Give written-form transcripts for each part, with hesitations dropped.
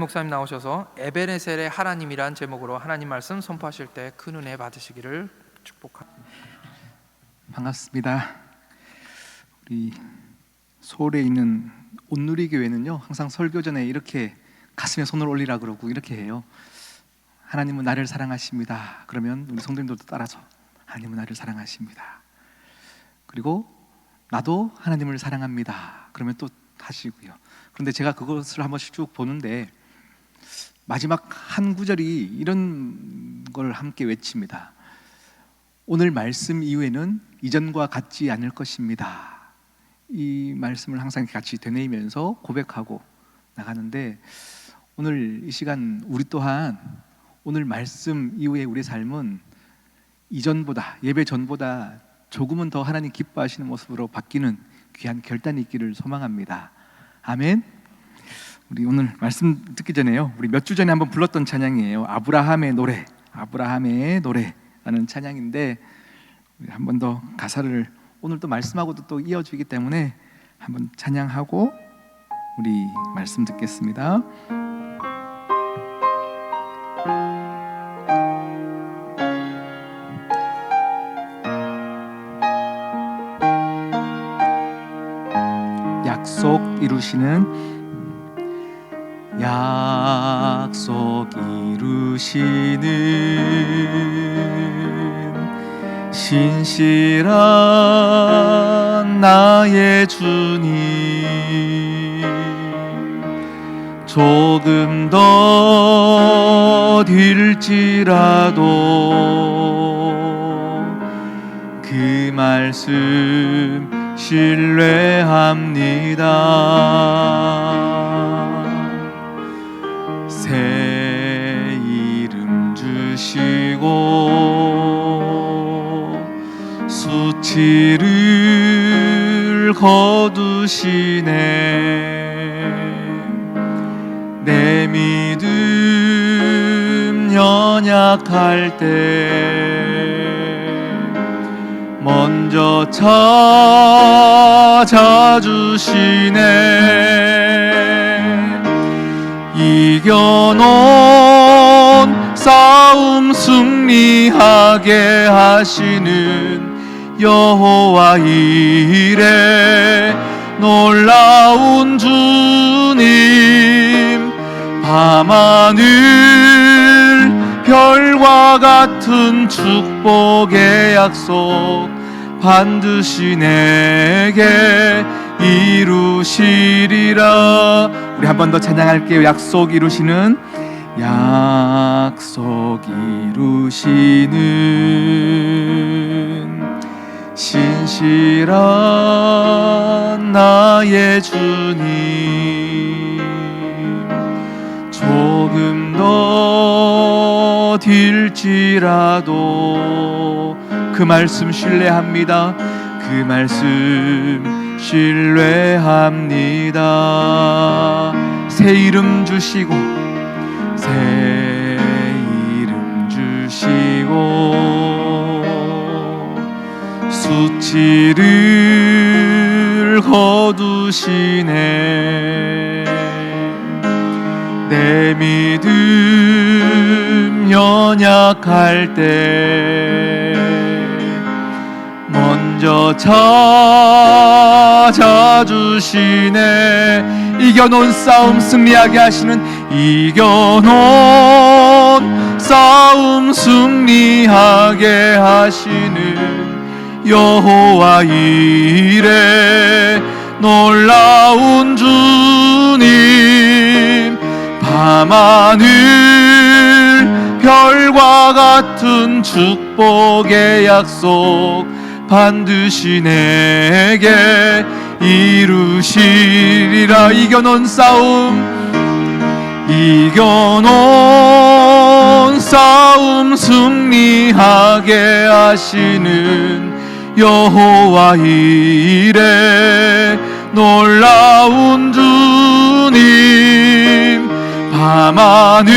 목사님 나오셔서 에베네셀의 하나님이란 제목으로 하나님 말씀 선포하실 때 큰 은혜 받으시기를 축복합니다. 반갑습니다. 우리 서울에 있는 온누리교회는요, 항상 설교 전에 이렇게 가슴에 손을 올리라 그러고 이렇게 해요. 하나님은 나를 사랑하십니다. 그러면 우리 성도님들도 따라서 하나님은 나를 사랑하십니다. 그리고 나도 하나님을 사랑합니다. 그러면 또 하시고요. 그런데 제가 그것을 한 번씩 쭉 보는데 마지막 한 구절이 이런 걸 함께 외칩니다. 오늘 말씀 이후에는 이전과 같지 않을 것입니다. 이 말씀을 항상 같이 되뇌이면서 고백하고 나가는데, 오늘 이 시간 우리 또한 오늘 말씀 이후에 우리의 삶은 이전보다, 예배 전보다 조금은 더 하나님 기뻐하시는 모습으로 바뀌는 귀한 결단이 있기를 소망합니다. 아멘. 우리 오늘 말씀 듣기 전에요, 우리 몇 주 전에 한번 불렀던 찬양이에요. 아브라함의 노래, 아브라함의 노래라는 찬양인데, 한 번 더 가사를 오늘 또 말씀하고도 또 이어지기 때문에 한번 찬양하고 우리 말씀 듣겠습니다. 약속 이루시는 신실한 나의 주님, 조금 더 딜지라도 그 말씀 신뢰합니다. 새 이름 주시고 수치를 거두시네. 내 믿음 연약할 때 먼저 찾아주시네. 이겨놓은 싸움 승리하게 하시는 여호와 이레 놀라운 주님, 밤하늘 별과 같은 축복의 약속 반드시 내게 이루시리라. 우리 한 번 더 찬양할게요. 약속 이루시는, 약속 이루시는 신실한 나의 주님, 조금 더 딜지라도 그 말씀 신뢰합니다. 그 말씀 신뢰합니다. 새 이름 주시고, 새 이름 주시고 수치를 거두시네. 내 믿음 연약할 때 먼저 찾아주시네. 이겨놓은 싸움 승리하게 하시는, 이겨놓은 싸움 승리하게 하시는 여호와 이레 놀라운 주님, 밤하늘 별과 같은 축복의 약속 반드시 내게 이루시리라. 이겨놓은 싸움 승리하게 하시는 여호와 이레 놀라운 주님, 밤하늘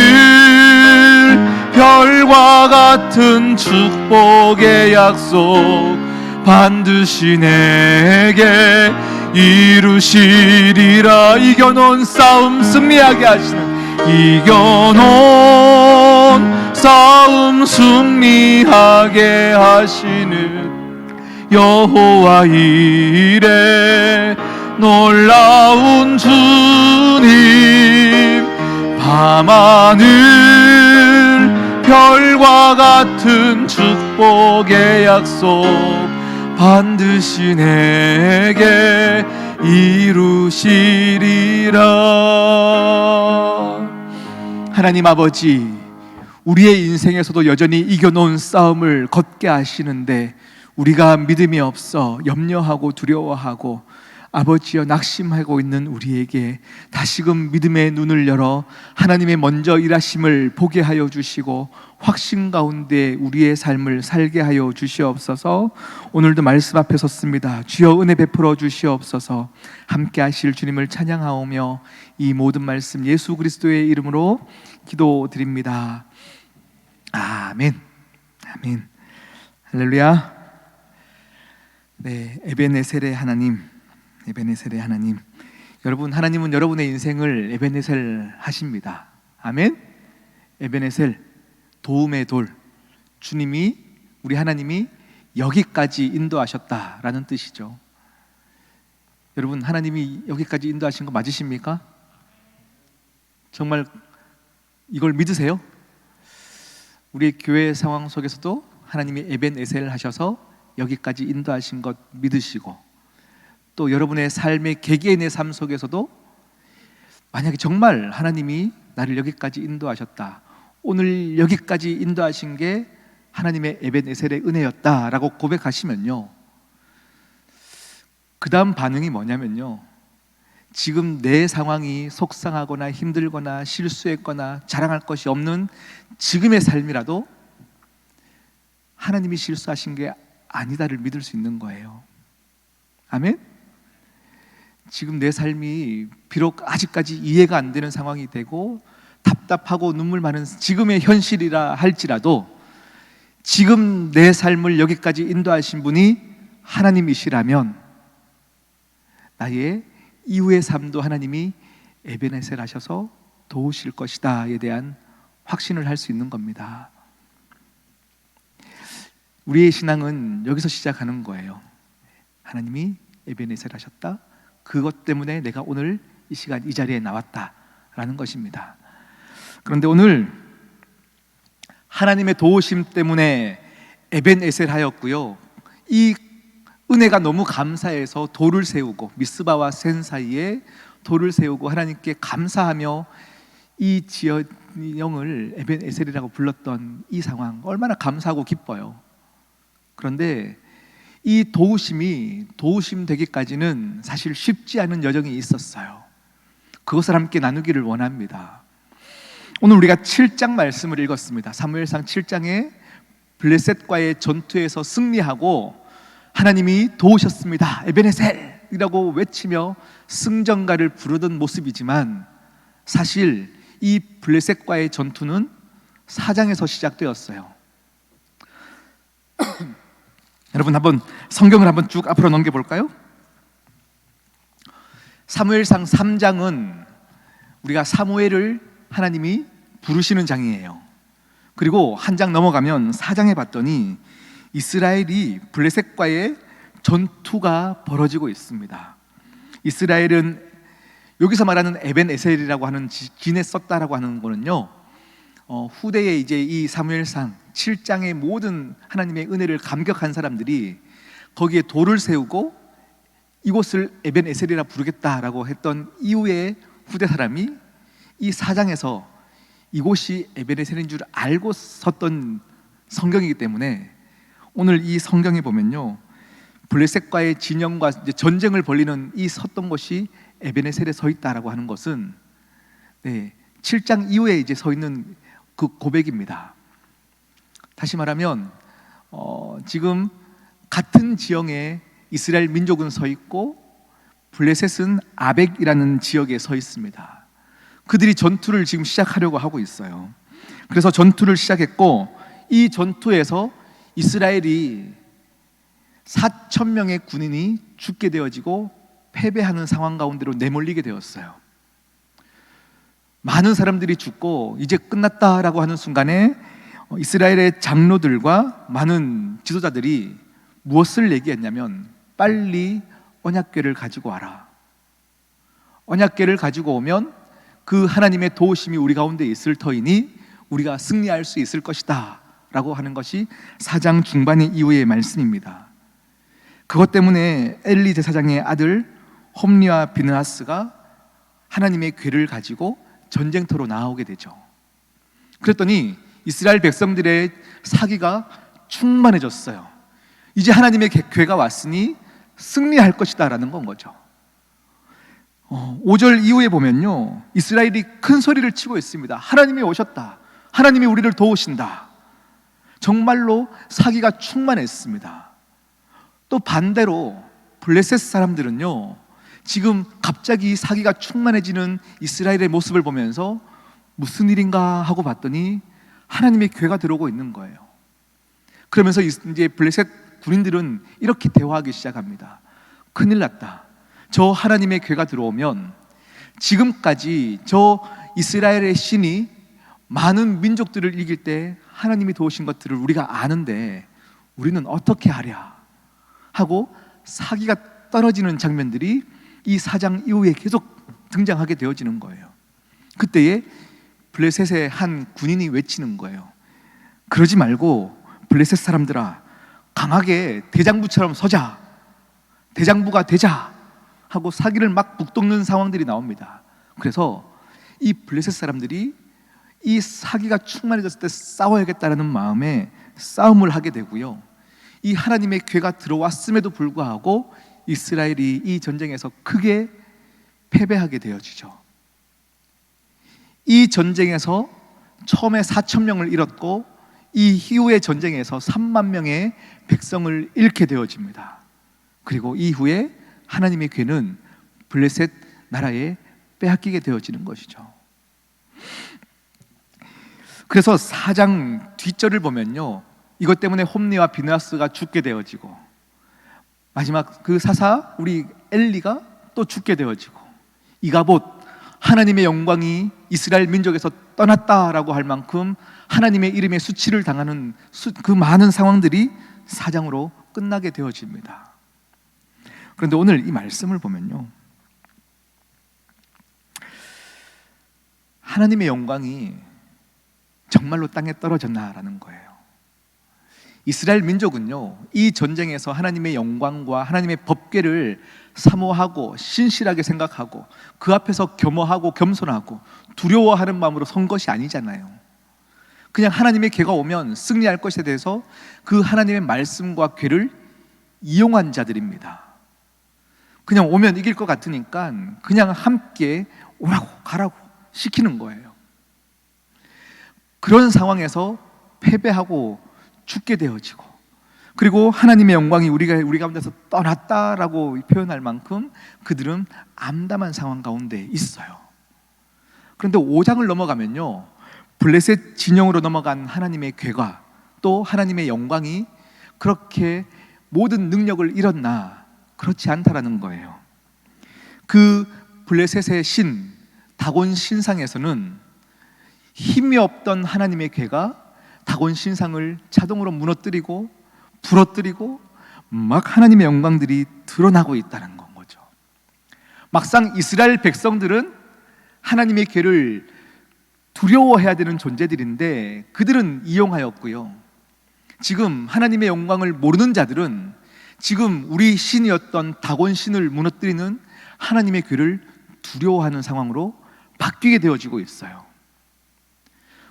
별과 같은 축복의 약속 반드시 내게 이루시리라. 이겨놓은 싸움 승리하게 하시는, 이겨놓은 싸움 승리하게 하시는 여호와 이레 놀라운 주님, 밤하늘 별과 같은 축복의 약속 반드시 내게 이루시리라. 하나님 아버지, 우리의 인생에서도 여전히 이겨놓은 싸움을 걷게 하시는데 우리가 믿음이 없어 염려하고 두려워하고 아버지여 낙심하고 있는 우리에게 다시금 믿음의 눈을 열어 하나님의 먼저 일하심을 보게 하여 주시고 확신 가운데 우리의 삶을 살게 하여 주시옵소서. 오늘도 말씀 앞에 섰습니다. 주여 은혜 베풀어 주시옵소서. 함께 하실 주님을 찬양하오며 이 모든 말씀 예수 그리스도의 이름으로 기도드립니다. 아멘. 아멘. 할렐루야. 네, 에베네셀의 하나님, 에베네셀의 하나님. 여러분, 하나님은 여러분의 인생을 에베네셀 하십니다. 아멘. 에베네셀, 도움의 돌. 주님이, 우리 하나님이 여기까지 인도하셨다라는 뜻이죠. 여러분, 하나님이 여기까지 인도하신 거 맞으십니까? 정말 이걸 믿으세요? 우리 교회 상황 속에서도 하나님이 에벤에셀 하셔서 여기까지 인도하신 것 믿으시고, 또 여러분의 삶의 개개인의 삶 속에서도 만약에 정말 하나님이 나를 여기까지 인도하셨다, 오늘 여기까지 인도하신 게 하나님의 에벤에셀의 은혜였다라고 고백하시면요, 그 다음 반응이 뭐냐면요, 지금 내 상황이 속상하거나 힘들거나 실수했거나 자랑할 것이 없는 지금의 삶이라도 하나님이 실수하신 게 아니다를 믿을 수 있는 거예요. 아멘? 지금 내 삶이 비록 아직까지 이해가 안 되는 상황이 되고 답답하고 눈물 많은 지금의 현실이라 할지라도 지금 내 삶을 여기까지 인도하신 분이 하나님이시라면 나의 이후의 삶도 하나님이 에베네셀 하셔서 도우실 것이다에 대한 확신을 할 수 있는 겁니다. 우리의 신앙은 여기서 시작하는 거예요. 하나님이 에베네셀 하셨다, 그것 때문에 내가 오늘 이 시간 이 자리에 나왔다라는 것입니다. 그런데 오늘 하나님의 도우심 때문에 에벤에셀 하였고요, 이 은혜가 너무 감사해서 돌을 세우고, 미스바와 센 사이에 돌을 세우고 하나님께 감사하며 이 지연형을 에벤에셀이라고 불렀던 이 상황, 얼마나 감사하고 기뻐요. 그런데 이 도우심 되기까지는 사실 쉽지 않은 여정이 있었어요. 그것을 함께 나누기를 원합니다. 오늘 우리가 7장 말씀을 읽었습니다. 사무엘상 7장에 블레셋과의 전투에서 승리하고 하나님이 도우셨습니다, 에베네셀이라고 외치며 승전가를 부르던 모습이지만 사실 이 블레셋과의 전투는 4장에서 시작되었어요. 여러분, 한번 성경을 한번 쭉 앞으로 넘겨볼까요? 사무엘상 3장은 우리가 사무엘을 하나님이 부르시는 장이에요. 그리고 한 장 넘어가면 4장에 봤더니 이스라엘이 블레셋과의 전투가 벌어지고 있습니다. 이스라엘은 여기서 말하는 에벤에셀이라고 하는 진에 썼다라고 하는 거는요, 후대에 이제 이 사무엘상 7장의 모든 하나님의 은혜를 감격한 사람들이 거기에 돌을 세우고 이곳을 에벤에셀이라 부르겠다라고 했던 이후에 후대 사람이 이 4장에서 이곳이 에벤에셀인 줄 알고 썼던 성경이기 때문에 오늘 이 성경에 보면요, 블레셋과의 진영과 이제 전쟁을 벌리는 이 섰던 곳이 에벤에셀에 서 있다라고 하는 것은 7장 이후에 이제 서 있는 그 고백입니다. 다시 말하면 지금 같은 지형에 이스라엘 민족은 서 있고 블레셋은 아벡이라는 지역에 서 있습니다. 그들이 전투를 지금 시작하려고 하고 있어요. 그래서 전투를 시작했고 이 전투에서 이스라엘이 4,000명의 군인이 죽게 되어지고 패배하는 상황 가운데로 내몰리게 되었어요. 많은 사람들이 죽고 이제 끝났다라고 하는 순간에 이스라엘의 장로들과 많은 지도자들이 무엇을 얘기했냐면 빨리 언약궤를 가지고 와라. 언약궤를 가지고 오면 그 하나님의 도우심이 우리 가운데 있을 터이니 우리가 승리할 수 있을 것이다 라고 하는 것이 4장 중반의 이후의 말씀입니다. 그것 때문에 엘리 제사장의 아들 홈리와 비느하스가 하나님의 궤를 가지고 전쟁터로 나아오게 되죠. 그랬더니 이스라엘 백성들의 사기가 충만해졌어요. 이제 하나님의 궤가 왔으니 승리할 것이다 라는 건 거죠. 5절 이후에 보면요, 이스라엘이 큰 소리를 치고 있습니다. 하나님이 오셨다. 하나님이 우리를 도우신다. 정말로 사기가 충만했습니다. 또 반대로 블레셋 사람들은요, 지금 갑자기 사기가 충만해지는 이스라엘의 모습을 보면서 무슨 일인가 하고 봤더니 하나님의 궤가 들어오고 있는 거예요. 그러면서 이제 블레셋 군인들은 이렇게 대화하기 시작합니다. 큰일 났다. 저 하나님의 궤가 들어오면 지금까지 저 이스라엘의 신이 많은 민족들을 이길 때 하나님이 도우신 것들을 우리가 아는데 우리는 어떻게 하랴 하고 사기가 떨어지는 장면들이 이 4장 이후에 계속 등장하게 되어지는 거예요. 그때에 블레셋의 한 군인이 외치는 거예요. 그러지 말고 블레셋 사람들아, 강하게 대장부처럼 서자, 대장부가 되자 하고 사기를 막 북돋는 상황들이 나옵니다. 그래서 이 블레셋 사람들이 이 사기가 충만해졌을 때 싸워야겠다는 마음에 싸움을 하게 되고요, 이 하나님의 궤가 들어왔음에도 불구하고 이스라엘이 이 전쟁에서 크게 패배하게 되어지죠. 이 전쟁에서 처음에 4,000명을 잃었고 이 이후의 전쟁에서 3만 명의 백성을 잃게 되어집니다. 그리고 이후에 하나님의 궤는 블레셋 나라에 빼앗기게 되어지는 것이죠. 그래서 4장 뒷절을 보면요, 이것 때문에 홈리와 비느하스가 죽게 되어지고 마지막 그 사사 우리 엘리가 또 죽게 되어지고 이가봇 하나님의 영광이 이스라엘 민족에서 떠났다라고 할 만큼 하나님의 이름에 수치를 당하는 그 많은 상황들이 4장으로 끝나게 되어집니다. 그런데 오늘 이 말씀을 보면요, 하나님의 영광이 정말로 땅에 떨어졌나라는 거예요. 이스라엘 민족은요, 이 전쟁에서 하나님의 영광과 하나님의 법궤를 사모하고 신실하게 생각하고 그 앞에서 겸허하고 겸손하고 두려워하는 마음으로 선 것이 아니잖아요. 그냥 하나님의 궤가 오면 승리할 것에 대해서 그 하나님의 말씀과 궤를 이용한 자들입니다. 그냥 오면 이길 것 같으니까 그냥 함께 오라고 가라고 시키는 거예요. 그런 상황에서 패배하고 죽게 되어지고, 그리고 하나님의 영광이 우리 가운데서 떠났다라고 표현할 만큼 그들은 암담한 상황 가운데 있어요. 그런데 5장을 넘어가면요, 블레셋 진영으로 넘어간 하나님의 궤가 또 하나님의 영광이 그렇게 모든 능력을 잃었나? 그렇지 않다라는 거예요. 그 블레셋의 신 다곤 신상에서는 힘이 없던 하나님의 궤가 다곤 신상을 자동으로 무너뜨리고 부러뜨리고 막 하나님의 영광들이 드러나고 있다는 건 거죠. 막상 이스라엘 백성들은 하나님의 궤를 두려워해야 되는 존재들인데 그들은 이용하였고요, 지금 하나님의 영광을 모르는 자들은 지금 우리 신이었던 다곤 신을 무너뜨리는 하나님의 궤를 두려워하는 상황으로 바뀌게 되어지고 있어요.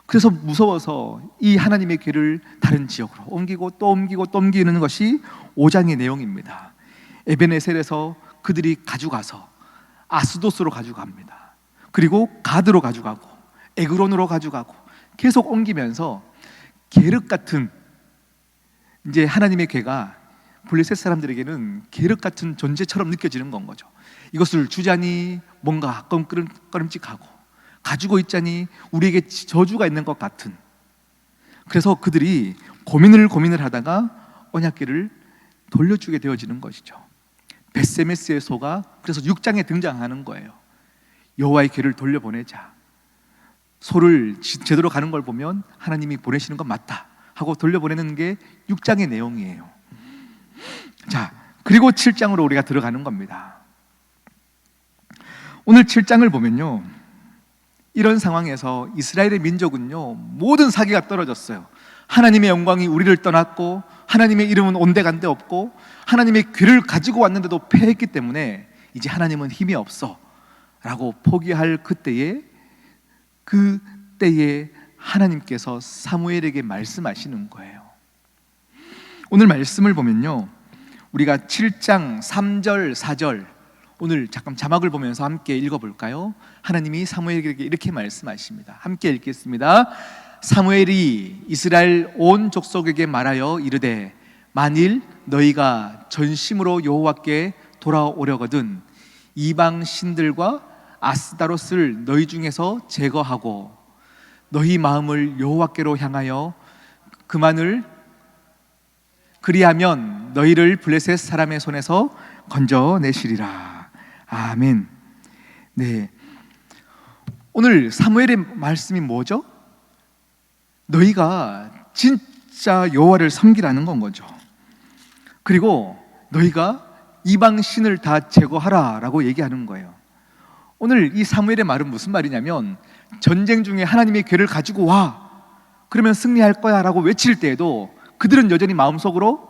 그래서 무서워서 이 하나님의 궤를 다른 지역으로 옮기고 또 옮기고 또 옮기는 것이 5장의 내용입니다. 에베네셀에서 그들이 가져가서 아스도스로 가져갑니다. 그리고 가드로 가져가고 에그론으로 가져가고 계속 옮기면서 계륵 같은, 이제 하나님의 궤가 블레셋 사람들에게는 계륵 같은 존재처럼 느껴지는 건 거죠. 이것을 주자니 뭔가 꺼림칙하고 가지고 있자니 우리에게 저주가 있는 것 같은. 그래서 그들이 고민을 하다가 언약궤를 돌려주게 되어지는 것이죠. 벳세메스의 소가 그래서 6장에 등장하는 거예요. 여호와의 궤를 돌려보내자. 소를 제대로 가는 걸 보면 하나님이 보내시는 건 맞다 하고 돌려보내는 게 6장의 내용이에요. 자, 그리고 7장으로 우리가 들어가는 겁니다. 오늘 7장을 보면요, 이런 상황에서 이스라엘의 민족은요, 모든 사기가 떨어졌어요. 하나님의 영광이 우리를 떠났고, 하나님의 이름은 온데간데 없고, 하나님의 귀를 가지고 왔는데도 패했기 때문에 이제 하나님은 힘이 없어 라고 포기할 그때에 하나님께서 사무엘에게 말씀하시는 거예요. 오늘 말씀을 보면요, 우리가 7장 3절 4절 오늘 잠깐 자막을 보면서 함께 읽어볼까요? 하나님이 사무엘에게 이렇게 말씀하십니다. 함께 읽겠습니다. 사무엘이 이스라엘 온 족속에게 말하여 이르되 만일 너희가 전심으로 여호와께 돌아오려거든 이방 신들과 아스다롯을 너희 중에서 제거하고 너희 마음을 여호와께로 향하여 그리하면 너희를 블레셋 사람의 손에서 건져내시리라. 아멘. 네, 오늘 사무엘의 말씀이 뭐죠? 너희가 진짜 여호와를 섬기라는 건 거죠. 그리고 너희가 이방 신을 다 제거하라 라고 얘기하는 거예요. 오늘 이 사무엘의 말은 무슨 말이냐면, 전쟁 중에 하나님의 괴를 가지고 와, 그러면 승리할 거야 라고 외칠 때에도 그들은 여전히 마음속으로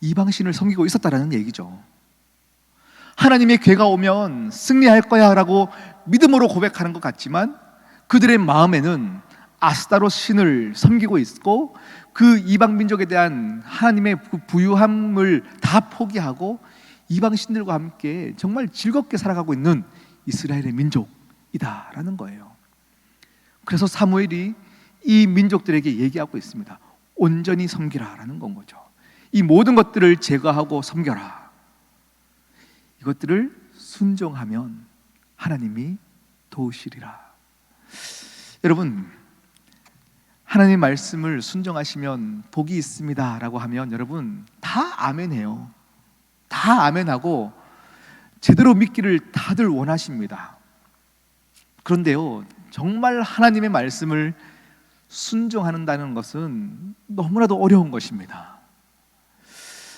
이방 신을 섬기고 있었다라는 얘기죠. 하나님의 괴가 오면 승리할 거야 라고 믿음으로 고백하는 것 같지만 그들의 마음에는 아스타롯 신을 섬기고 있고, 그 이방 민족에 대한 하나님의 부유함을 다 포기하고 이방 신들과 함께 정말 즐겁게 살아가고 있는 이스라엘의 민족이다라는 거예요. 그래서 사무엘이 이 민족들에게 얘기하고 있습니다. 온전히 섬기라라는 건 거죠. 이 모든 것들을 제거하고 섬겨라. 이것들을 순종하면 하나님이 도우시리라. 여러분, 하나님의 말씀을 순종하시면 복이 있습니다 라고 하면 여러분 다 아멘해요. 다 아멘하고 제대로 믿기를 다들 원하십니다. 그런데요, 정말 하나님의 말씀을 순종한다는 것은 너무나도 어려운 것입니다.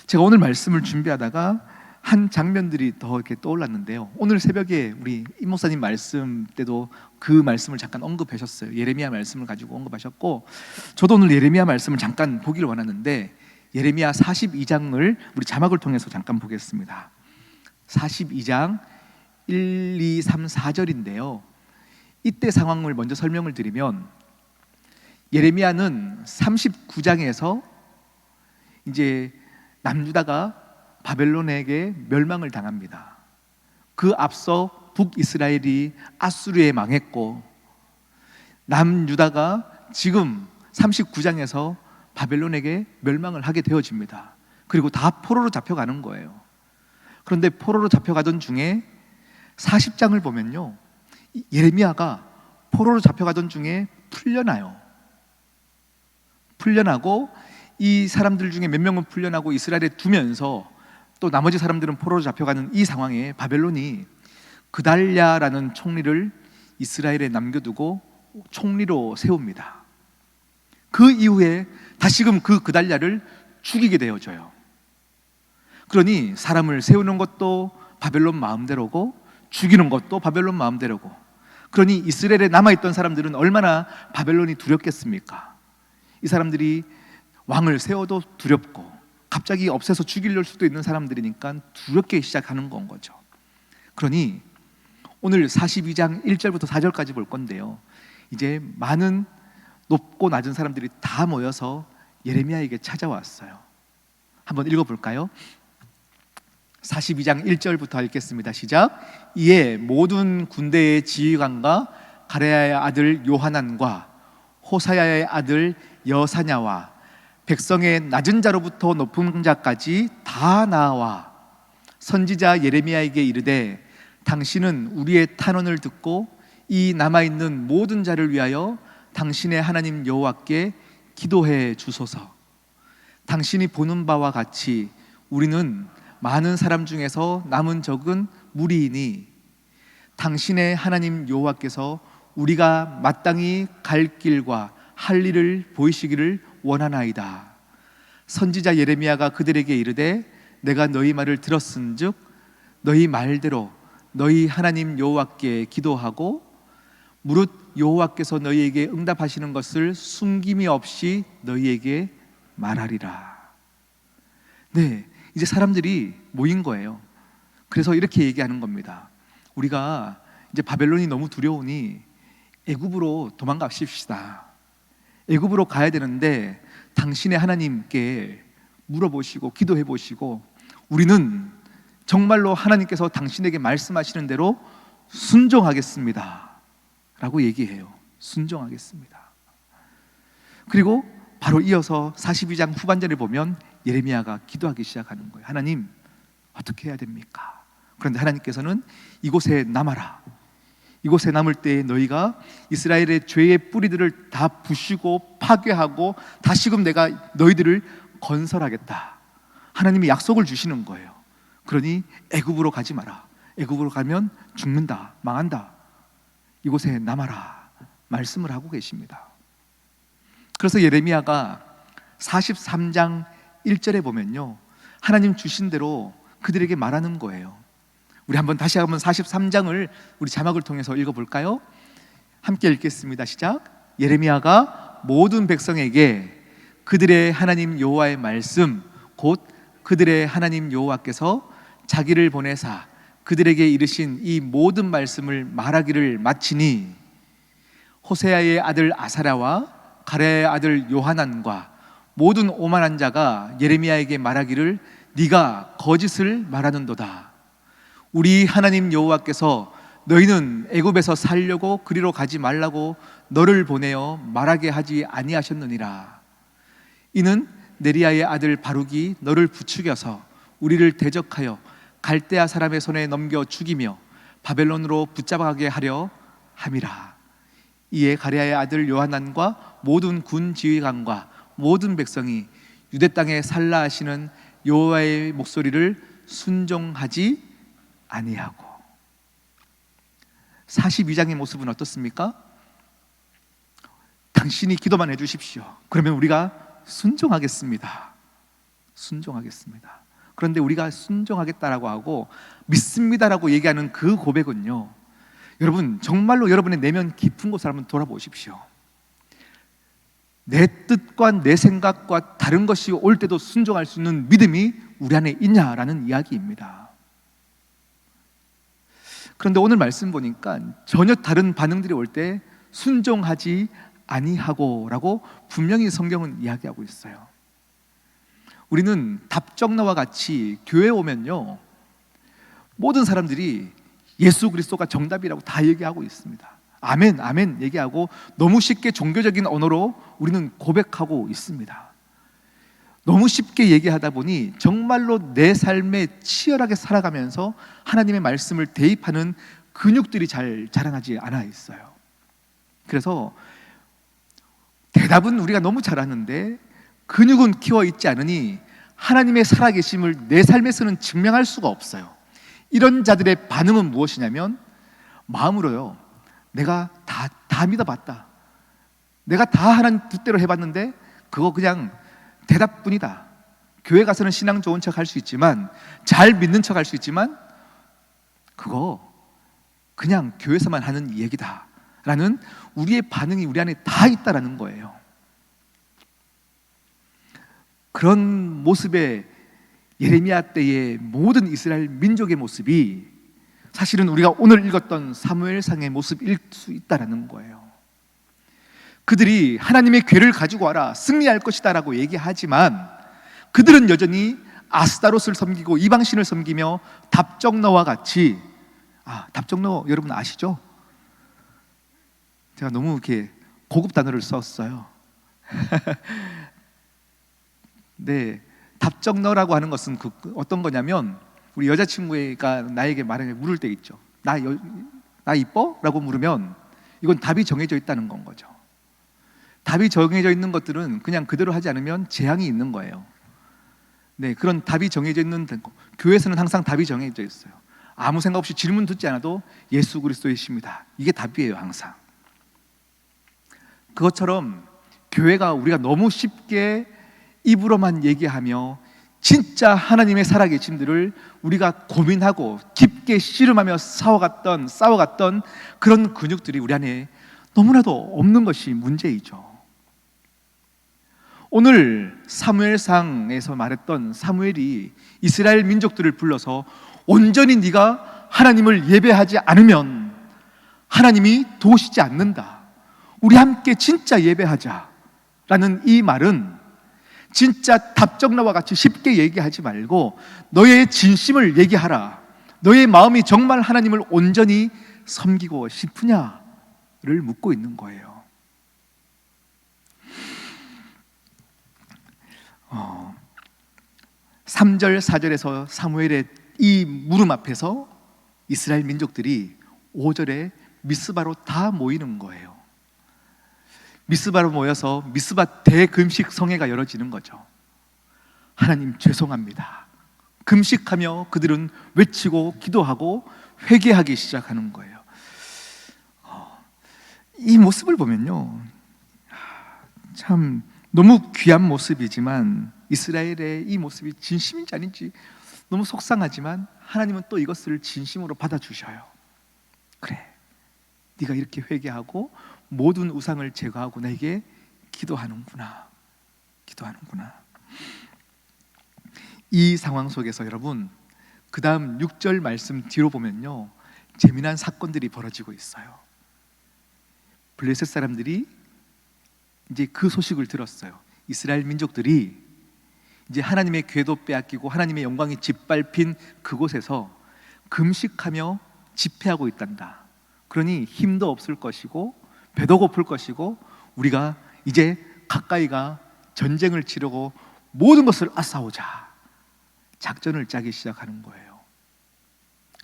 제가 오늘 말씀을 준비하다가 한 장면들이 더 이렇게 떠올랐는데요, 오늘 새벽에 우리 임 목사님 말씀 때도 그 말씀을 잠깐 언급하셨어요. 예레미야 말씀을 가지고 언급하셨고, 저도 오늘 예레미야 말씀을 잠깐 보기를 원하는데 예레미야 42장을 우리 자막을 통해서 잠깐 보겠습니다. 42장 1, 2, 3, 4절인데요 이때 상황을 먼저 설명을 드리면, 예레미야는 39장에서 이제 남유다가 바벨론에게 멸망을 당합니다. 그 앞서 북이스라엘이 아수르에 망했고, 남유다가 지금 39장에서 바벨론에게 멸망을 하게 되어집니다. 그리고 다 포로로 잡혀가는 거예요. 그런데 포로로 잡혀가던 중에 40장을 보면요, 예레미야가 포로로 잡혀가던 중에 풀려나고 이 사람들 중에 몇 명은 풀려나고 이스라엘에 두면서 또 나머지 사람들은 포로로 잡혀가는 이 상황에 바벨론이 그달랴라는 총리를 이스라엘에 남겨두고 총리로 세웁니다. 그 이후에 다시금 그 그달랴를 죽이게 되어져요. 그러니 사람을 세우는 것도 바벨론 마음대로고 죽이는 것도 바벨론 마음대로고, 그러니 이스라엘에 남아있던 사람들은 얼마나 바벨론이 두렵겠습니까? 이 사람들이 왕을 세워도 두렵고 갑자기 없애서 죽이려 수도 있는 사람들이니까 두렵게 시작하는 건 거죠. 그러니 오늘 42장 1절부터 4절까지 볼 건데요, 이제 많은 높고 낮은 사람들이 다 모여서 예레미야에게 찾아왔어요. 한번 읽어볼까요? 42장 1절부터 읽겠습니다. 시작. 이에 모든 군대의 지휘관과 가레야의 아들 요하난과 호사야의 아들 여사냐와 백성의 낮은 자로부터 높은 자까지 다 나와 선지자 예레미야에게 이르되, 당신은 우리의 탄원을 듣고 이 남아있는 모든 자를 위하여 당신의 하나님 여호와께 기도해 주소서. 당신이 보는 바와 같이 우리는 많은 사람 중에서 남은 적은 무리이니 당신의 하나님 여호와께서 우리가 마땅히 갈 길과 할 일을 보이시기를 원하나이다. 선지자 예레미야가 그들에게 이르되 내가 너희 말을 들었은즉 너희 말대로 너희 하나님 여호와께 기도하고 무릇 여호와께서 너희에게 응답하시는 것을 숨김이 없이 너희에게 말하리라. 네, 이제 사람들이 모인 거예요. 그래서 이렇게 얘기하는 겁니다. 우리가 이제 바벨론이 너무 두려우니 애굽으로 도망가십시다. 애굽으로 가야 되는데 당신의 하나님께 물어보시고 기도해 보시고 우리는 정말로 하나님께서 당신에게 말씀하시는 대로 순종하겠습니다 라고 얘기해요. 순종하겠습니다. 그리고 바로 이어서 42장 후반절에 보면 예레미야가 기도하기 시작하는 거예요. 하나님, 어떻게 해야 됩니까? 그런데 하나님께서는 이곳에 남아라. 이곳에 남을 때에 너희가 이스라엘의 죄의 뿌리들을 다 부수고 파괴하고 다시금 내가 너희들을 건설하겠다. 하나님이 약속을 주시는 거예요. 그러니 애굽으로 가지 마라. 애굽으로 가면 죽는다, 망한다. 이곳에 남아라 말씀을 하고 계십니다. 그래서 예레미야가 43장 1절에 보면요, 하나님 주신 대로 그들에게 말하는 거예요. 우리 다시 한번 43장을 우리 자막을 통해서 읽어볼까요? 함께 읽겠습니다. 시작. 예레미야가 모든 백성에게 그들의 하나님 여호와의 말씀 곧 그들의 하나님 여호와께서 자기를 보내사 그들에게 이르신 이 모든 말씀을 말하기를 마치니 호세아의 아들 아사랴와 가랴의 아들 요하난과 모든 오만한 자가 예레미야에게 말하기를 네가 거짓을 말하는도다. 우리 하나님 여호와께서 너희는 애굽에서 살려고 그리로 가지 말라고 너를 보내어 말하게 하지 아니하셨느니라. 이는 네리야의 아들 바룩이 너를 부추겨서 우리를 대적하여 갈대아 사람의 손에 넘겨 죽이며 바벨론으로 붙잡아가게 하려 함이라. 이에 가랴의 아들 요하난과 모든 군 지휘관과 모든 백성이 유대 땅에 살라 하시는 여호와의 목소리를 순종하지 아니하고. 42장의 모습은 어떻습니까? 당신이 기도만 해주십시오. 그러면 우리가 순종하겠습니다. 순종하겠습니다. 그런데 우리가 순종하겠다라고 하고 믿습니다라고 얘기하는 그 고백은요, 여러분 정말로 여러분의 내면 깊은 곳을 한번 돌아보십시오. 내 뜻과 내 생각과 다른 것이 올 때도 순종할 수 있는 믿음이 우리 안에 있냐라는 이야기입니다. 그런데 오늘 말씀 보니까 전혀 다른 반응들이 올 때 순종하지 아니하고 라고 분명히 성경은 이야기하고 있어요. 우리는 답정너와 같이 교회에 오면요, 모든 사람들이 예수 그리스도가 정답이라고 다 얘기하고 있습니다. 아멘, 아멘 얘기하고 너무 쉽게 종교적인 언어로 우리는 고백하고 있습니다. 너무 쉽게 얘기하다 보니 정말로 내 삶에 치열하게 살아가면서 하나님의 말씀을 대입하는 근육들이 잘 자라나지 않아 있어요. 그래서 대답은 우리가 너무 잘하는데 근육은 키워 있지 않으니 하나님의 살아계심을 내 삶에서는 증명할 수가 없어요. 이런 자들의 반응은 무엇이냐면 마음으로요, 내가 다 믿어봤다, 내가 다 하나님 뜻대로 해봤는데 그거 그냥 대답뿐이다. 교회 가서는 신앙 좋은 척 할 수 있지만, 잘 믿는 척 할 수 있지만 그거 그냥 교회에서만 하는 얘기다 라는 우리의 반응이 우리 안에 다 있다라는 거예요. 그런 모습의 예레미야 때의 모든 이스라엘 민족의 모습이 사실은 우리가 오늘 읽었던 사무엘상의 모습일 수 있다라는 거예요. 그들이 하나님의 괴를 가지고 와라, 승리할 것이다 라고 얘기하지만 그들은 여전히 아스타롯을 섬기고 이방신을 섬기며 답정너와 같이, 답정너 여러분 아시죠? 제가 너무 이렇게 고급 단어를 썼어요. 네, 답정너라고 하는 것은 어떤 거냐면, 우리 여자친구가 나에게 말하면 물을 때 있죠. 나 이뻐? 라고 물으면 이건 답이 정해져 있다는 건 거죠. 답이 정해져 있는 것들은 그냥 그대로 하지 않으면 재앙이 있는 거예요. 네, 그런 답이 정해져 있는 교회에서는 항상 답이 정해져 있어요. 아무 생각 없이 질문 듣지 않아도 예수 그리스도이십니다, 이게 답이에요. 항상 그것처럼 교회가 우리가 너무 쉽게 입으로만 얘기하며 진짜 하나님의 살아계심들을 우리가 고민하고 깊게 씨름하며 싸워갔던 그런 근육들이 우리 안에 너무나도 없는 것이 문제이죠. 오늘 사무엘상에서 말했던 사무엘이 이스라엘 민족들을 불러서 온전히 네가 하나님을 예배하지 않으면 하나님이 도우시지 않는다, 우리 함께 진짜 예배하자라는 이 말은 진짜 답정너와 같이 쉽게 얘기하지 말고 너의 진심을 얘기하라, 너의 마음이 정말 하나님을 온전히 섬기고 싶으냐를 묻고 있는 거예요. 3절 4절에서 사무엘의 이 물음 앞에서 이스라엘 민족들이 5절에 미스바로 다 모이는 거예요. 미스바로 모여서 미스바 대금식 성회가 열어지는 거죠. 하나님 죄송합니다. 금식하며 그들은 외치고 기도하고 회개하기 시작하는 거예요. 이 모습을 보면요, 참 너무 귀한 모습이지만 이스라엘의 이 모습이 진심인지 아닌지 너무 속상하지만 하나님은 또 이것을 진심으로 받아주셔요. 그래, 네가 이렇게 회개하고 모든 우상을 제거하고 나에게 기도하는구나. 이 상황 속에서 여러분, 그 다음 6절 말씀 뒤로 보면요, 재미난 사건들이 벌어지고 있어요. 블레셋 사람들이 이제 그 소식을 들었어요. 이스라엘 민족들이 이제 하나님의 궤도 빼앗기고 하나님의 영광이 짓밟힌 그곳에서 금식하며 집회하고 있단다. 그러니 힘도 없을 것이고 배도 고플 것이고 우리가 이제 가까이가 전쟁을 치르고 모든 것을 싸우자, 작전을 짜기 시작하는 거예요.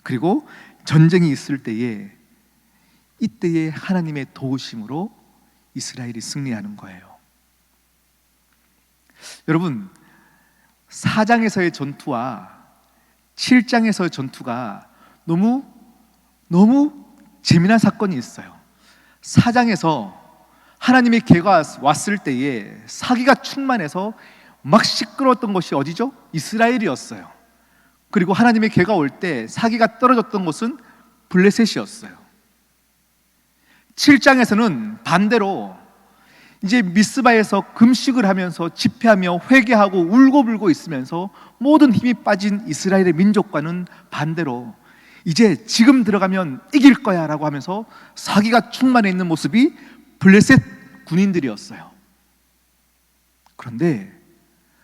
그리고 전쟁이 있을 때에 이때에 하나님의 도우심으로 이스라엘이 승리하는 거예요. 여러분, 4장에서의 전투와 7장에서의 전투가 너무 재미난 사건이 있어요. 4장에서 하나님의 개가 왔을 때에 사기가 충만해서 막 시끄러웠던 것이 어디죠? 이스라엘이었어요. 그리고 하나님의 개가 올 때 사기가 떨어졌던 곳은 블레셋이었어요. 7장에서는 반대로 이제 미스바에서 금식을 하면서 집회하며 회개하고 울고불고 있으면서 모든 힘이 빠진 이스라엘의 민족과는 반대로 이제 지금 들어가면 이길 거야 라고 하면서 사기가 충만해 있는 모습이 블레셋 군인들이었어요. 그런데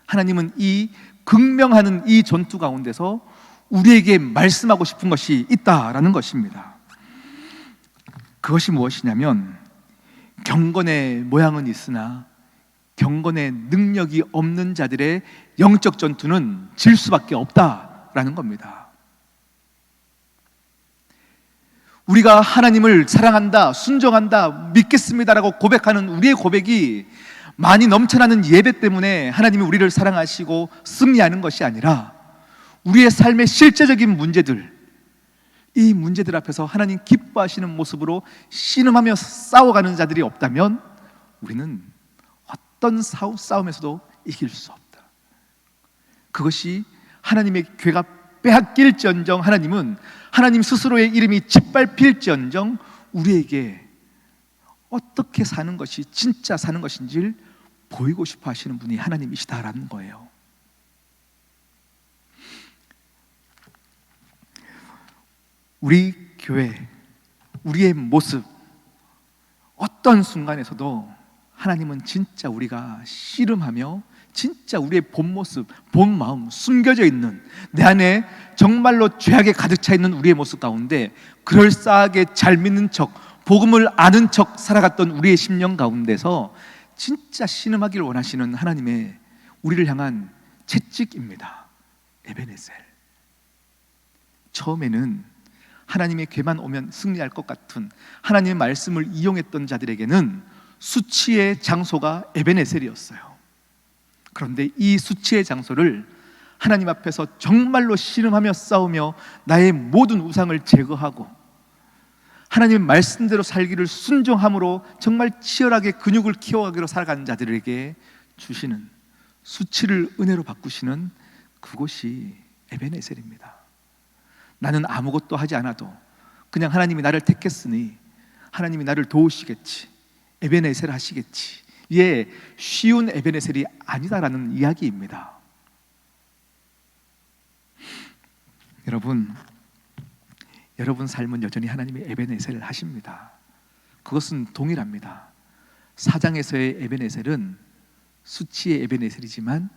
하나님은 이 극명하는 이 전투 가운데서 우리에게 말씀하고 싶은 것이 있다라는 것입니다. 그것이 무엇이냐면, 경건의 모양은 있으나 경건의 능력이 없는 자들의 영적 전투는 질 수밖에 없다라는 겁니다. 우리가 하나님을 사랑한다, 순종한다, 믿겠습니다라고 고백하는 우리의 고백이 많이 넘쳐나는 예배 때문에 하나님이 우리를 사랑하시고 승리하는 것이 아니라 우리의 삶의 실제적인 문제들, 이 문제들 앞에서 하나님 기뻐하시는 모습으로 씨름하며 싸워가는 자들이 없다면 우리는 어떤 싸움에서도 이길 수 없다. 그것이 하나님의 괴가 빼앗길지언정 하나님은 하나님 스스로의 이름이 짓밟힐지언정 우리에게 어떻게 사는 것이 진짜 사는 것인지를 보이고 싶어 하시는 분이 하나님이시다라는 거예요. 우리 교회, 우리의 모습, 어떤 순간에서도 하나님은 진짜 우리가 씨름하며 진짜 우리의 본 모습, 본 마음, 숨겨져 있는 내 안에 정말로 죄악에 가득 차 있는 우리의 모습 가운데 그럴싸하게 잘 믿는 척, 복음을 아는 척 살아갔던 우리의 심령 가운데서 진짜 씨름하기를 원하시는 하나님의 우리를 향한 채찍입니다. 에베네셀. 처음에는 하나님의 괴만 오면 승리할 것 같은 하나님의 말씀을 이용했던 자들에게는 수치의 장소가 에베네셀이었어요. 그런데 이 수치의 장소를 하나님 앞에서 정말로 씨름하며 싸우며 나의 모든 우상을 제거하고 하나님의 말씀대로 살기를 순종함으로 정말 치열하게 근육을 키워가기로 살아가는 자들에게 주시는, 수치를 은혜로 바꾸시는 그곳이 에베네셀입니다. 나는 아무것도 하지 않아도 그냥 하나님이 나를 택했으니 하나님이 나를 도우시겠지, 에베네셀 하시겠지, 이게 쉬운 에베네셀이 아니다라는 이야기입니다. 여러분 삶은 여전히 하나님의 에베네셀을 하십니다. 그것은 동일합니다. 사장에서의 에베네셀은 수치의 에베네셀이지만,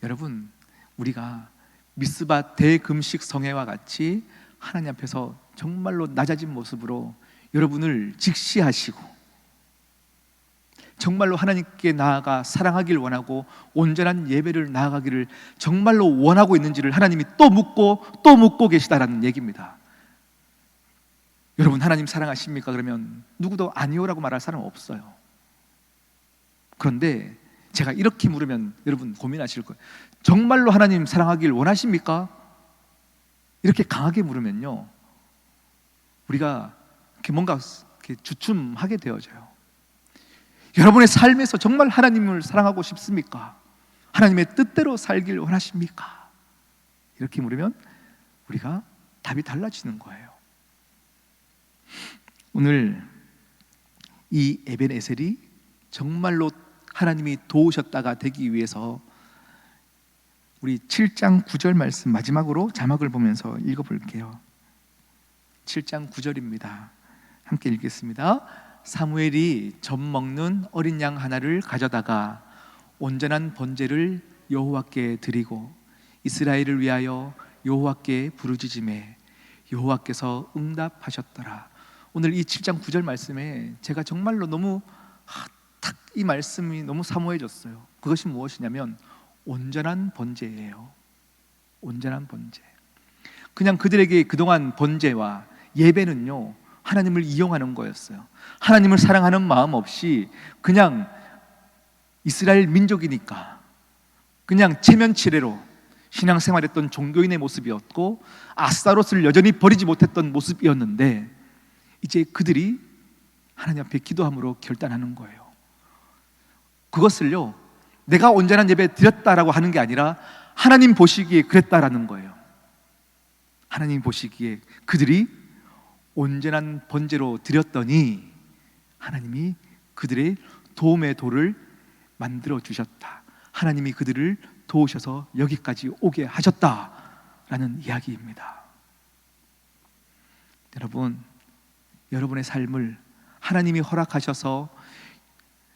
여러분, 우리가 미스바 대금식 성회와 같이 하나님 앞에서 정말로 낮아진 모습으로 여러분을 직시하시고 정말로 하나님께 나아가 사랑하길 원하고 온전한 예배를 나아가기를 정말로 원하고 있는지를 하나님이 또 묻고 계시다라는 얘기입니다. 여러분, 하나님 사랑하십니까? 그러면 누구도 아니오라고 말할 사람 없어요. 그런데 제가 이렇게 물으면 여러분 고민하실 거예요. 정말로 하나님 사랑하길 원하십니까? 이렇게 강하게 물으면요, 우리가 이렇게 뭔가 이렇게 주춤하게 되어져요. 여러분의 삶에서 정말 하나님을 사랑하고 싶습니까? 하나님의 뜻대로 살길 원하십니까? 이렇게 물으면 우리가 답이 달라지는 거예요. 오늘 이 에벤에셀이 정말로 하나님이 도우셨다가 되기 위해서 우리 7장 9절 말씀 마지막으로 자막을 보면서 읽어볼게요. 7장 9절입니다. 함께 읽겠습니다. 사무엘이 젖 먹는 어린 양 하나를 가져다가 온전한 번제를 여호와께 드리고 이스라엘을 위하여 여호와께 부르짖음에 여호와께서 응답하셨더라. 오늘 이 7장 9절 말씀에 제가 정말로 너무 딱 이 말씀이 너무 사모해졌어요. 그것이 무엇이냐면 온전한 번제예요. 온전한 번제. 그냥 그들에게 그동안 번제와 예배는요, 하나님을 이용하는 거였어요. 하나님을 사랑하는 마음 없이 그냥 이스라엘 민족이니까 그냥 체면치레로 신앙생활했던 종교인의 모습이었고 아스타롯을 여전히 버리지 못했던 모습이었는데, 이제 그들이 하나님 앞에 기도함으로 결단하는 거예요. 그것을요, 내가 온전한 예배 드렸다라고 하는 게 아니라 하나님 보시기에 그랬다라는 거예요. 하나님 보시기에 그들이 온전한 번제로 드렸더니 하나님이 그들의 도움의 돌을 만들어 주셨다. 하나님이 그들을 도우셔서 여기까지 오게 하셨다라는 이야기입니다. 여러분, 여러분의 삶을 하나님이 허락하셔서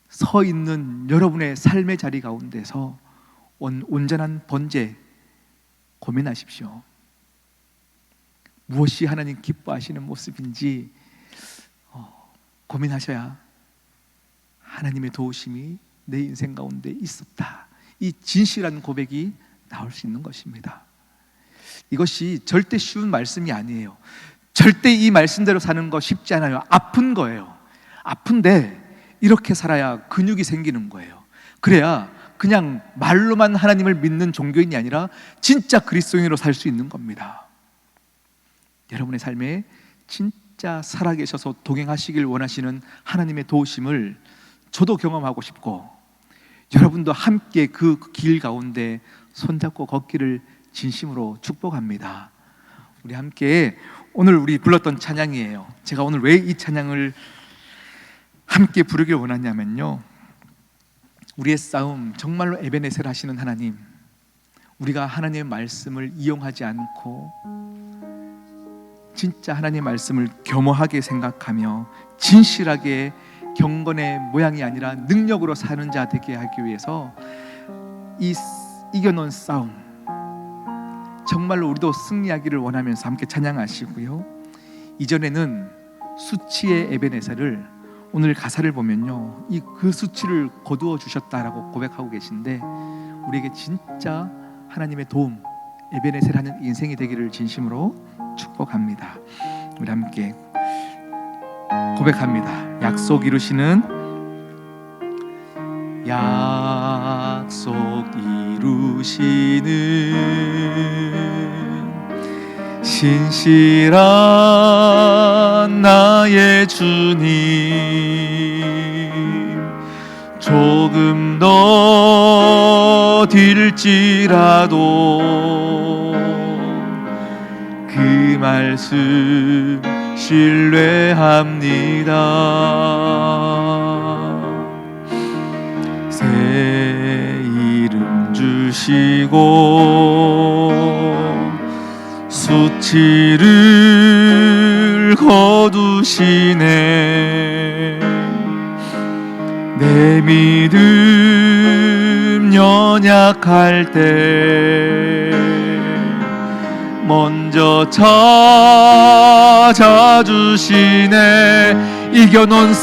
서 있는 여러분의 삶의 자리 가운데서 온전한 번제 고민하십시오. 무엇이 하나님 기뻐하시는 모습인지 고민하셔야 하나님의 도우심이 내 인생 가운데 있었다, 이 진실한 고백이 나올 수 있는 것입니다. 이것이 절대 쉬운 말씀이 아니에요. 절대 이 말씀대로 사는 거 쉽지 않아요. 아픈 거예요. 아픈데 이렇게 살아야 근육이 생기는 거예요. 그래야 그냥 말로만 하나님을 믿는 종교인이 아니라 진짜 그리스도인으로 살 수 있는 겁니다. 여러분의 삶에 진짜 살아계셔서 동행하시길 원하시는 하나님의 도우심을 저도 경험하고 싶고, 여러분도 함께 그 길 가운데 손잡고 걷기를 진심으로 축복합니다. 우리 함께 오늘 우리 불렀던 찬양이에요. 제가 오늘 왜 이 찬양을 함께 부르길 원하냐면요, 우리의 싸움 정말로 에베네셀 하시는 하나님, 우리가 하나님의 말씀을 이용하지 않고 진짜 하나님의 말씀을 겸허하게 생각하며 진실하게 경건의 모양이 아니라 능력으로 사는 자 되게 하기 위해서 이 이겨놓은 싸움, 정말로 우리도 승리하기를 원하면서 함께 찬양하시고요. 이전에는 수치의 에베네셀을 오늘 가사를 보면요, 그 수치를 거두어 주셨다라고 고백하고 계신데, 우리에게 진짜 하나님의 도움, 에베네셀 하는 인생이 되기를 진심으로 축복합니다. 우리 함께 고백합니다. 약속 이루시는, 약속 이루시는 신실한 나의 주님, 조금 더 딜지라도 그 말씀 신뢰합니다. 새 이름 주시고 수치를 거두시네. 내 믿음 연약할 때 먼저 찾아주시네. 이겨놓은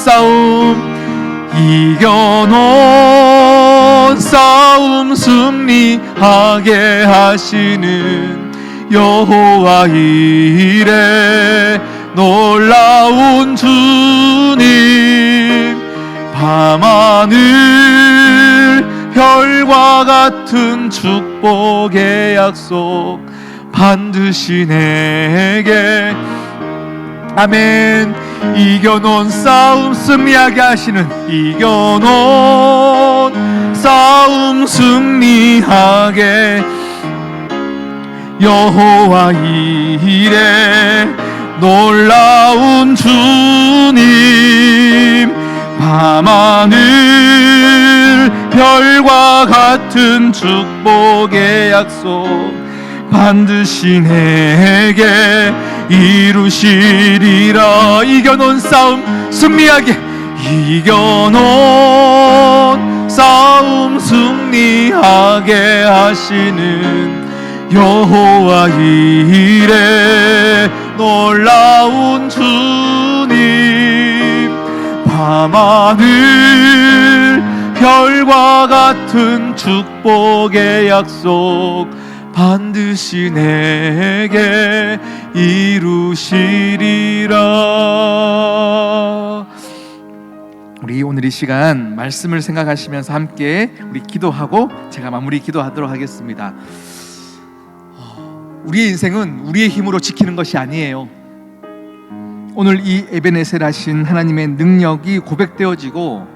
싸움 승리하게 하시는 여호와 이레 놀라운 주님, 밤하늘 별과 같은 축복의 약속 반드시 내게, 아멘. 이겨놓은 싸움 승리하게 하시는, 이겨놓은 싸움 승리하게 여호와 이레 놀라운 주님, 밤하늘 별과 같은 축복의 약속 반드시 내게 이루시리라. 이겨놓은 싸움 승리하게, 이겨놓은 싸움 승리하게 하시는 여호와 이레 놀라운 주님, 밤하늘 별과 같은 축복의 약속 반드시 내게 이루시리라. 우리 오늘 이 시간 말씀을 생각하시면서 함께 우리 기도하고 제가 마무리 기도하도록 하겠습니다. 우리의 인생은 우리의 힘으로 지키는 것이 아니에요. 오늘 이 에베네셀 하신 하나님의 능력이 고백되어지고,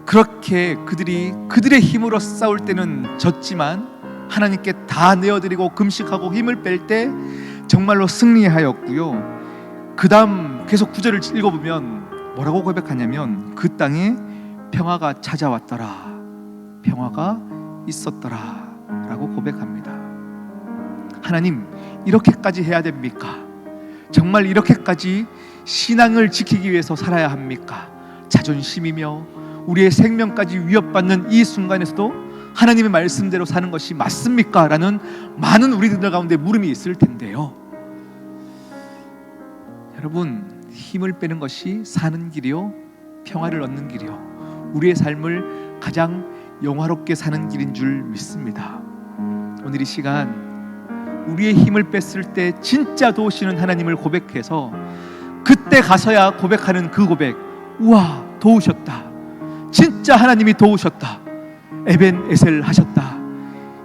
그렇게 그들의 힘으로 싸울 때는 졌지만 하나님께 다 내어드리고 금식하고 힘을 뺄 때 정말로 승리하였고요. 그 다음 계속 구절을 읽어보면 뭐라고 고백하냐면, 그 땅에 평화가 찾아왔더라, 평화가 있었더라 라고 고백합니다. 하나님, 이렇게까지 해야 됩니까? 정말 이렇게까지 신앙을 지키기 위해서 살아야 합니까? 자존심이며 우리의 생명까지 위협받는 이 순간에서도 하나님의 말씀대로 사는 것이 맞습니까? 라는 많은 우리들 가운데 물음이 있을 텐데요. 여러분, 힘을 빼는 것이 사는 길이요, 평화를 얻는 길이요, 우리의 삶을 가장 영화롭게 사는 길인 줄 믿습니다. 오늘 이 시간 우리의 힘을 뺐을 때 진짜 도우시는 하나님을 고백해서 그때 가서야 고백하는 그 고백, 우와, 도우셨다, 진짜 하나님이 도우셨다, 에벤에셀 하셨다,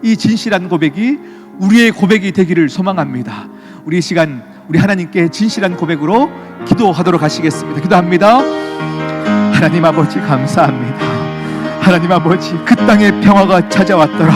이 진실한 고백이 우리의 고백이 되기를 소망합니다. 우리 이 시간 우리 하나님께 진실한 고백으로 기도하도록 하시겠습니다. 기도합니다. 하나님 아버지, 감사합니다. 하나님 아버지, 그 땅에 평화가 찾아왔더라,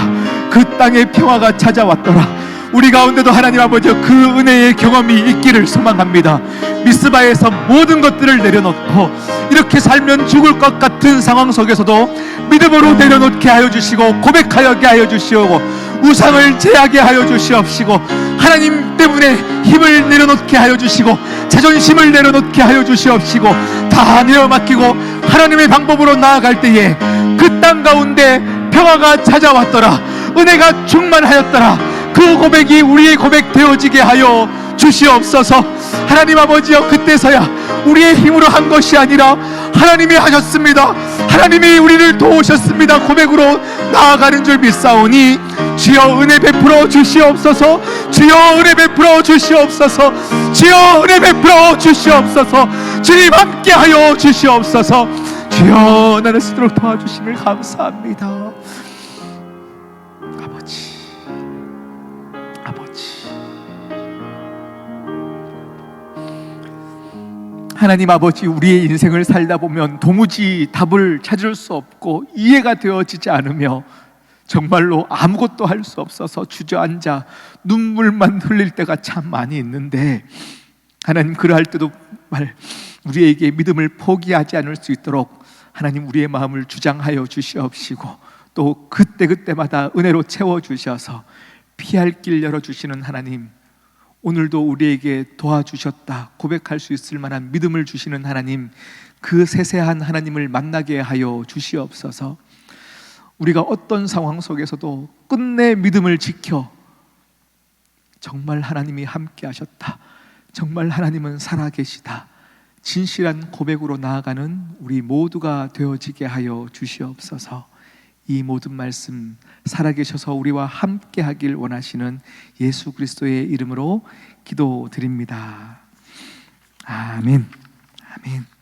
그 땅에 평화가 찾아왔더라. 우리 가운데도 하나님 아버지, 그 은혜의 경험이 있기를 소망합니다. 미스바에서 모든 것들을 내려놓고 이렇게 살면 죽을 것 같은 상황 속에서도 믿음으로 내려놓게 하여 주시고, 고백하게 하여 주시고, 우상을 제하게 하여 주시옵시고, 하나님 때문에 힘을 내려놓게 하여 주시고, 자존심을 내려놓게 하여 주시옵시고, 다 내어 맡기고 하나님의 방법으로 나아갈 때에 그 땅 가운데 평화가 찾아왔더라, 은혜가 충만하였더라, 그 고백이 우리의 고백 되어지게 하여 주시옵소서. 하나님 아버지여, 그때서야 우리의 힘으로 한 것이 아니라 하나님이 하셨습니다, 하나님이 우리를 도우셨습니다 고백으로 나아가는 줄 믿사오니, 주여 은혜 베풀어 주시옵소서, 주여 은혜 베풀어 주시옵소서, 주여 은혜 베풀어 주시옵소서, 주님 함께하여 주시옵소서. 주여, 나를 쓰도록 도와주심을 감사합니다. 아버지, 하나님 아버지, 우리의 인생을 살다 보면 도무지 답을 찾을 수 없고 이해가 되어지지 않으며 정말로 아무것도 할 수 없어서 주저앉아 눈물만 흘릴 때가 참 많이 있는데, 하나님 그러할 때도 우리에게 믿음을 포기하지 않을 수 있도록 하나님 우리의 마음을 주장하여 주시옵시고, 또 그때그때마다 은혜로 채워주셔서 피할 길 열어주시는 하나님, 오늘도 우리에게 도와주셨다 고백할 수 있을 만한 믿음을 주시는 하나님, 그 세세한 하나님을 만나게 하여 주시옵소서. 우리가 어떤 상황 속에서도 끝내 믿음을 지켜 정말 하나님이 함께 하셨다, 정말 하나님은 살아계시다, 진실한 고백으로 나아가는 우리 모두가 되어지게 하여 주시옵소서. 이 모든 말씀 살아계셔서 우리와 함께 하길 원하시는 예수 그리스도의 이름으로 기도드립니다. 아멘. 아멘.